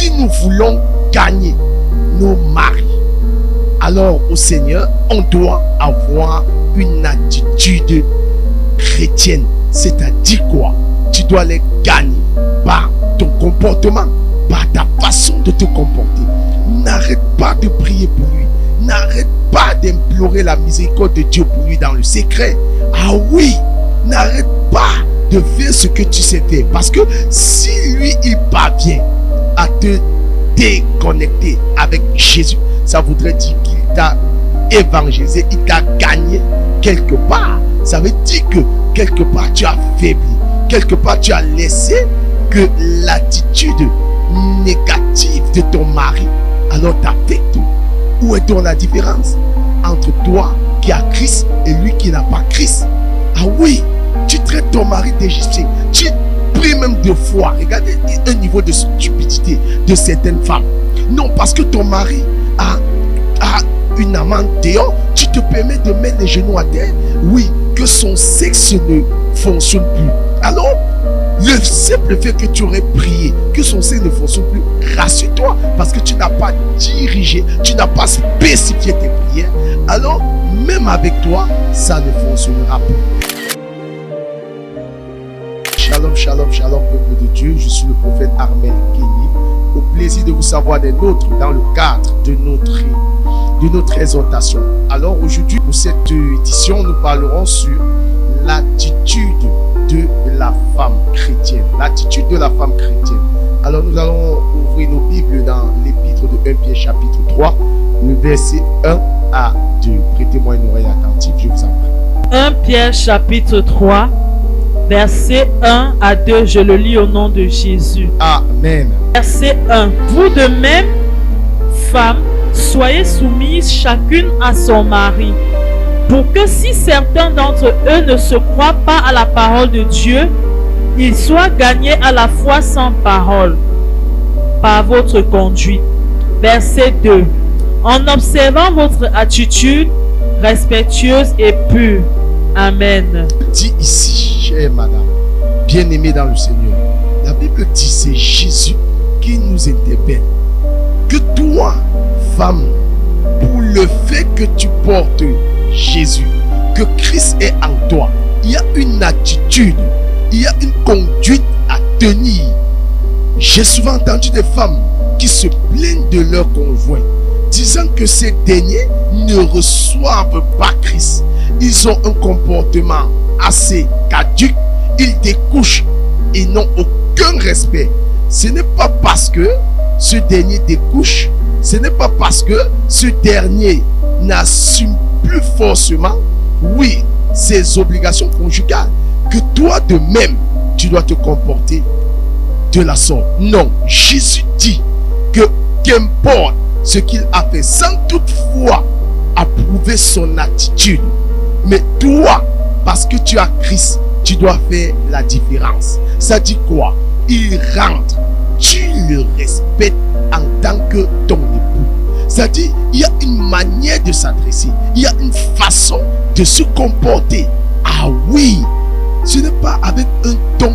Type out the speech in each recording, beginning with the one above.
si nous voulons gagner nos maris, alors au Seigneur, on doit avoir une attitude chrétienne. C'est-à-dire quoi? Tu dois les gagner par ton comportement, par ta façon de te comporter. N'arrête pas de prier pour lui. N'arrête pas d'implorer la miséricorde de Dieu pour lui dans le secret. Ah oui, n'arrête pas de faire ce que tu sais faire. Parce que si lui, il parvient à te déconnecter avec Jésus, ça voudrait dire qu'il t'a évangélisé, il t'a gagné quelque part. Ça veut dire que quelque part tu as faibli, quelque part tu as laissé que l'attitude négative de ton mari alors t'affecte. Où est donc la différence entre toi qui as Christ et lui qui n'a pas Christ? Ah oui, tu traites ton mari d'Égyptien, tu pries même de foi. Regardez un niveau de stupidité de certaines femmes. Non, parce que ton mari a une amante dehors, tu te permets de mettre les genoux à terre. Oui, que son sexe ne fonctionne plus. Alors, le simple fait que tu aurais prié, que son sexe ne fonctionne plus, rassure-toi, parce que tu n'as pas dirigé, tu n'as pas spécifié tes prières. Alors, même avec toi, ça ne fonctionnera plus. Shalom, shalom, shalom, peuple de Dieu. Je suis le prophète Armel Kenny. Au plaisir de vous savoir des nôtres dans le cadre de notre exhortation. Alors aujourd'hui, pour cette édition, nous parlerons sur l'attitude de la femme chrétienne. L'attitude de la femme chrétienne. Alors nous allons ouvrir nos Bibles dans l'épître de 1 Pierre chapitre 3, le verset 1 à 2. Prêtez-moi une oreille attentive, je vous en prie. 1 Pierre chapitre 3, verset 1 à 2, je le lis au nom de Jésus. Amen. Verset 1. Vous de même, femmes, soyez soumises chacune à son mari, pour que si certains d'entre eux ne se croient pas à la parole de Dieu, ils soient gagnés à la foi sans parole, par votre conduite. Verset 2. En observant votre attitude respectueuse et pure. Amen. Dit ici, chère madame, bien-aimée dans le Seigneur, la Bible dit, c'est Jésus qui nous interpelle. Que toi, femme, pour le fait que tu portes Jésus, que Christ est en toi, il y a une attitude, il y a une conduite à tenir. J'ai souvent entendu des femmes qui se plaignent de leur conjoint, disant que ces derniers ne reçoivent pas Christ. Ils ont un comportement assez caduque, ils découchent et n'ont aucun respect. Ce n'est pas parce que ce dernier découche, ce n'est pas parce que ce dernier n'assume plus forcément, oui, ses obligations conjugales, que toi de même, tu dois te comporter de la sorte. Non, Jésus dit que qu'importe ce qu'il a fait, sans toutefois approuver son attitude, mais toi, parce que tu as Christ, tu dois faire la différence. Ça dit quoi? Il rentre, tu le respectes en tant que ton époux. Ça dit, il y a une manière de s'adresser, il y a une façon de se comporter. Ah oui, ce n'est pas avec un ton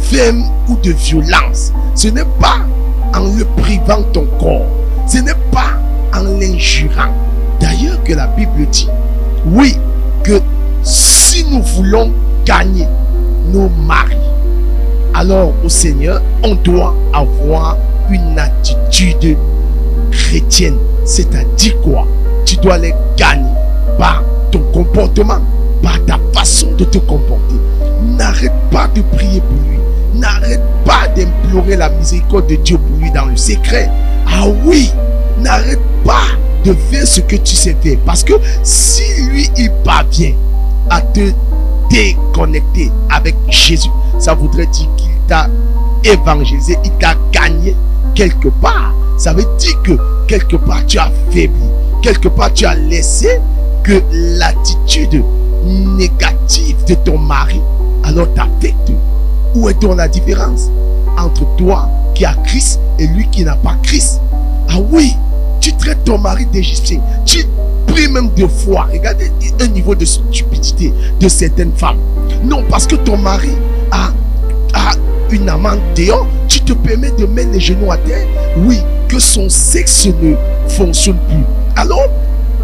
ferme ou de violence. Ce n'est pas en le privant ton corps. Ce n'est pas en l'injurant. D'ailleurs que la Bible dit, oui, que si nous voulons gagner nos maris, alors au Seigneur, on doit avoir une attitude chrétienne. C'est-à-dire quoi? Tu dois les gagner par ton comportement, par ta façon de te comporter. N'arrête pas de prier pour lui. N'arrête pas d'implorer la miséricorde de Dieu pour lui dans le secret. Ah oui, n'arrête pas de faire ce que tu sais faire. Parce que si lui, il parvient à te déconnecter avec Jésus, ça voudrait dire qu'il t'a évangélisé, il t'a gagné quelque part. Ça veut dire que quelque part tu as faibli, quelque part tu as laissé que l'attitude négative de ton mari alors t'affecte. Où est donc la différence entre toi qui as Christ et lui qui n'a pas Christ? Ah oui, tu traites ton mari d'Égyptien, tu pries même de foi. Regardez un niveau de stupidité de certaines femmes. Non, parce que ton mari a une amante dehors, tu te permets de mettre les genoux à terre, oui, que son sexe ne fonctionne plus. Alors,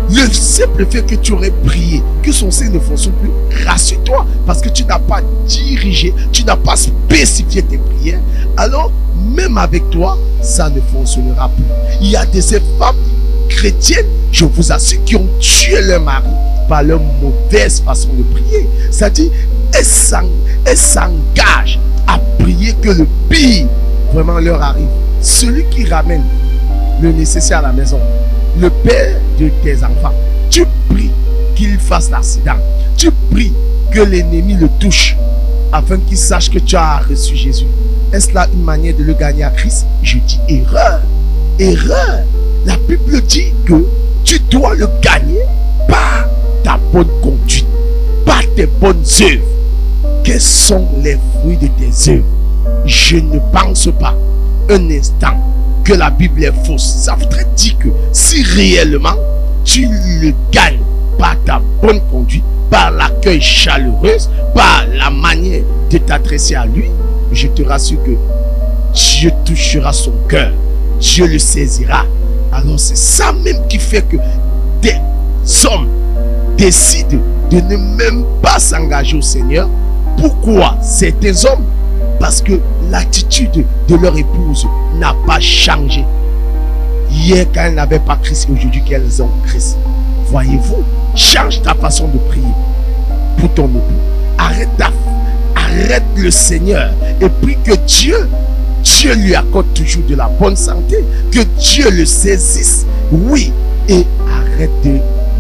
le simple fait que tu aurais prié, que son sexe ne fonctionne plus, rassure-toi, parce que tu n'as pas dirigé, tu n'as pas spécifié tes prières. Alors, même avec toi, ça ne fonctionnera plus. Il y a des femmes chrétiennes, je vous assure, qui ont tué leur mari par leur mauvaise façon de prier. C'est-à-dire, elles s'engagent à prier que le pire vraiment leur arrive. Celui qui ramène le nécessaire à la maison, le père de tes enfants, tu pries qu'il fasse l'accident. Tu pries que l'ennemi le touche afin qu'il sache que tu as reçu Jésus. Est-ce là une manière de le gagner à Christ? Je dis erreur. Erreur. La Bible dit que tu dois le gagner par ta bonne conduite, par tes bonnes œuvres. Quels sont les fruits de tes œuvres? Je ne pense pas un instant que la Bible est fausse. Ça voudrait dire que si réellement tu le gagnes par ta bonne conduite, par l'accueil chaleureux, par la manière de t'adresser à lui, je te rassure que Dieu touchera son cœur, Dieu le saisira. Alors c'est ça même qui fait que des hommes décident de ne même pas s'engager au Seigneur. Pourquoi certains hommes? Parce que l'attitude de leur épouse n'a pas changé. Hier, quand elles n'avaient pas Christ, aujourd'hui qu'elles ont Christ. Voyez-vous, change ta façon de prier pour ton époux. Arrête le Seigneur et prie que Dieu lui accorde toujours de la bonne santé, que Dieu le saisisse. Oui, et arrête de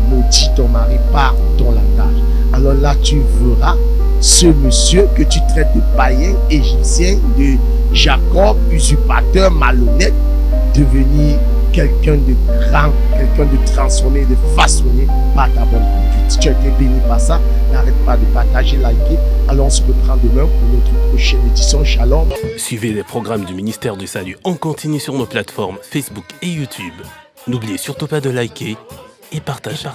maudire ton mari par ton langage. Alors là, tu verras ce monsieur que tu traites de païen, égyptien, de Jacob, usurpateur, malhonnête, devenir quelqu'un de grand, quelqu'un de transformé, de façonné par ta bonne conduite. Si tu as été béni par ça, n'arrête pas de partager, liker. Alors on se reprend demain pour notre prochaine édition. Shalom. Suivez les programmes du ministère du Salut en continu sur nos plateformes Facebook et YouTube. N'oubliez surtout pas de liker et partager.